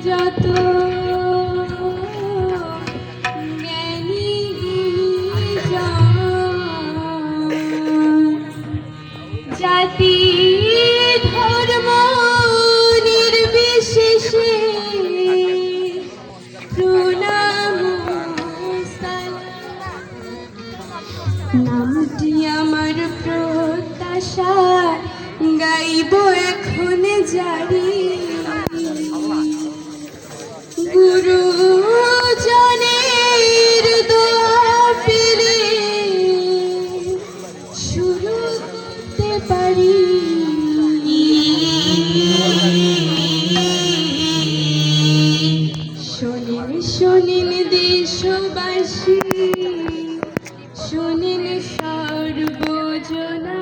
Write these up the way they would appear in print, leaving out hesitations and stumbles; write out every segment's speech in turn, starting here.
যত জ্ঞানী জাতি ধর্ম নির্বিশেষে প্রণাম নামটি আমার প্রত্যাশা গাইব এখন জারি গুরুজনের দোয়া পেলে শুরু করতে পারি। শোনেন শোনেন দেশবাসী, শোনেন সর্বজনা,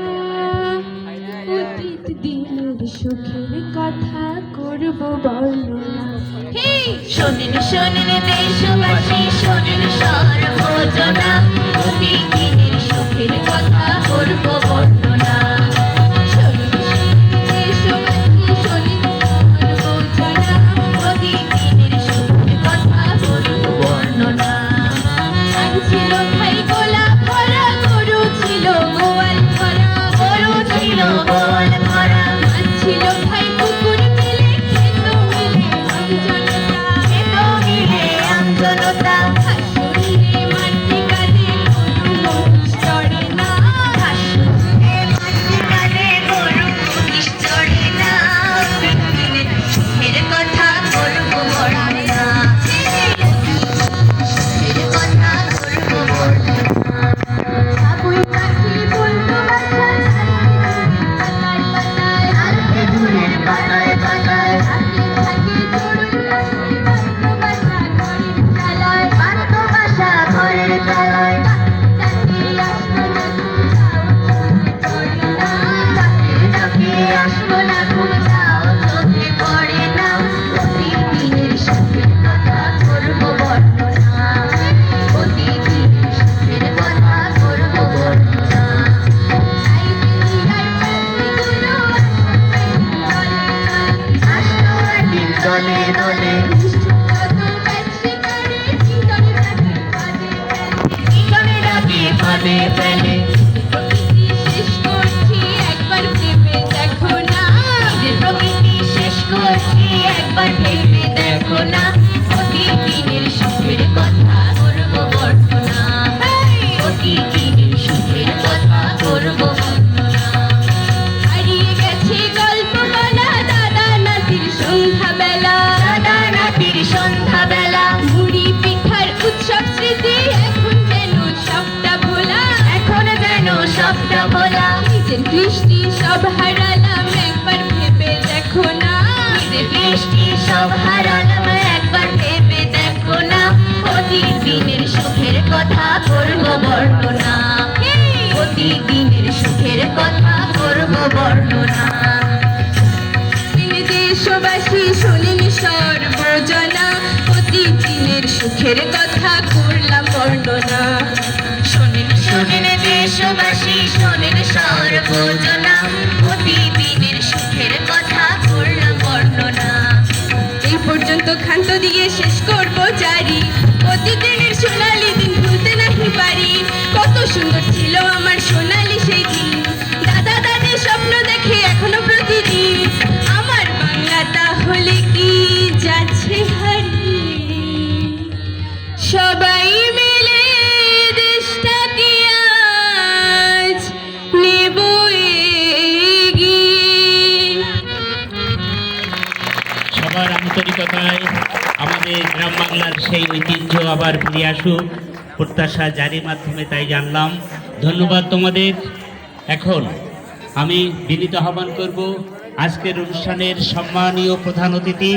অতীত দিনের সুখের কথা করব বর্ণনা। শোনেন শোনেন দেশবাসী, শোনেন সর্বজনা, অতীত দিনের সুখের কথা করব বর্ণনা। শোনেন দেশবাসী, শোনেন সর্বজনা, অতীত দিনের সুখের কথা করব বর্ণনা। ছিল ভাই গোলা ভরা, গরু ছিল গোয়াল ভরা, গরু ছিল গোয়াল ভরা। ছিল ভাই পুকুর মিলে, খেত মিলে আমজনতা, খেত মিলে আমজনতা। শুনলে মাটি কাঁদে, গরু মহিষ চড়ে না। শুনলে মাটি কাঁদে, গরু মহিষ চড়ে না। সুখের কথা করব বর্ণনা, সুখের কথা করব বর্ণনা। বাবুই পাখি বলতো বাসায়, পাতায় পাতায়, আর খেজুরের পাতায় পাতায়। থাকে থাকে চড়ুই পাখি, বাঁধতো বাসা ঘরের চালায়, বাঁধতো বাসা ঘরের চালায়। ডাকে আসবো না, ঘুম যাও চোখে পড়ে না। প্রতিদিনের সুখের কথা করব বর্ণনা, প্রতিদিনের সুখের কথা করব বর্ণনা। আসলো একদিন দলে দলে, পিছনে ডাকে ফাঁদে ফেলে। প্রকৃতি শেষ করছি একবার ভেবে দেখো না, নিজের প্রকৃতি শেষ করছি একবার ভেবে দেখো না। প্রতিদিনের সুখের কথা করব বর্ণনা, প্রতিদিনের সুখের কথা করব বর্ণনা। হারিয়ে গেছে গল্প বলা, দাদা নাতির সন্ধ্যাবেলা, দাদা নাতির সন্ধ্যাবেলা। মুড়ি পিঠার উৎসব স্মৃতি এখন যেন সবটা ভোলা, এখন যেন সবটা ভোলা। নিজের দৃষ্টি সব হারালাম একবার ভেবে দেখো না, নিজের দৃষ্টি সব হারালাম একবার ভেবে দেখো না। প্রতিদিনের সুখের কথা করব বর্ণনা, প্রতিদিনের সুখের কথা করব বর্ণনা। দেশবাসী শোনেন সর্বজনা, প্রতিদিনের সুখের কথা করলাম বর্ণনা। শোনেন শোনেন দেশবাসী, শোনেন সর্বজনা, প্রতিদিনের সুখের কথা করলাম বর্ণনা। এই পর্যন্ত ক্ষান্ত দিয়ে শেষ করব জারি, প্রতিদিনের সোনালি দিন ভুলতে নাহি পারি। কত সুন্দর ছিল আমার সোনালি সেই দিন, দাদা দাদি স্বপ্ন দেখে এখনো প্রতিদিন। আমার বাংলা তাহলে কি যাচ্ছে হারিয়ে? সবাই মিলে দেশটাকে আজ নেব এগিয়ে। সবার আন্তরিকতায় আমাদের গ্রাম বাংলার সেই ঐতিহ্য আবার ফিরে আসুক, প্রত্যাশা জারির মাধ্যমে তাই জানলাম। ধন্যবাদ তোমাদের। এখন আমি বিনীত আহ্বান করব আজকের অনুষ্ঠানের সম্মানীয় প্রধান অতিথি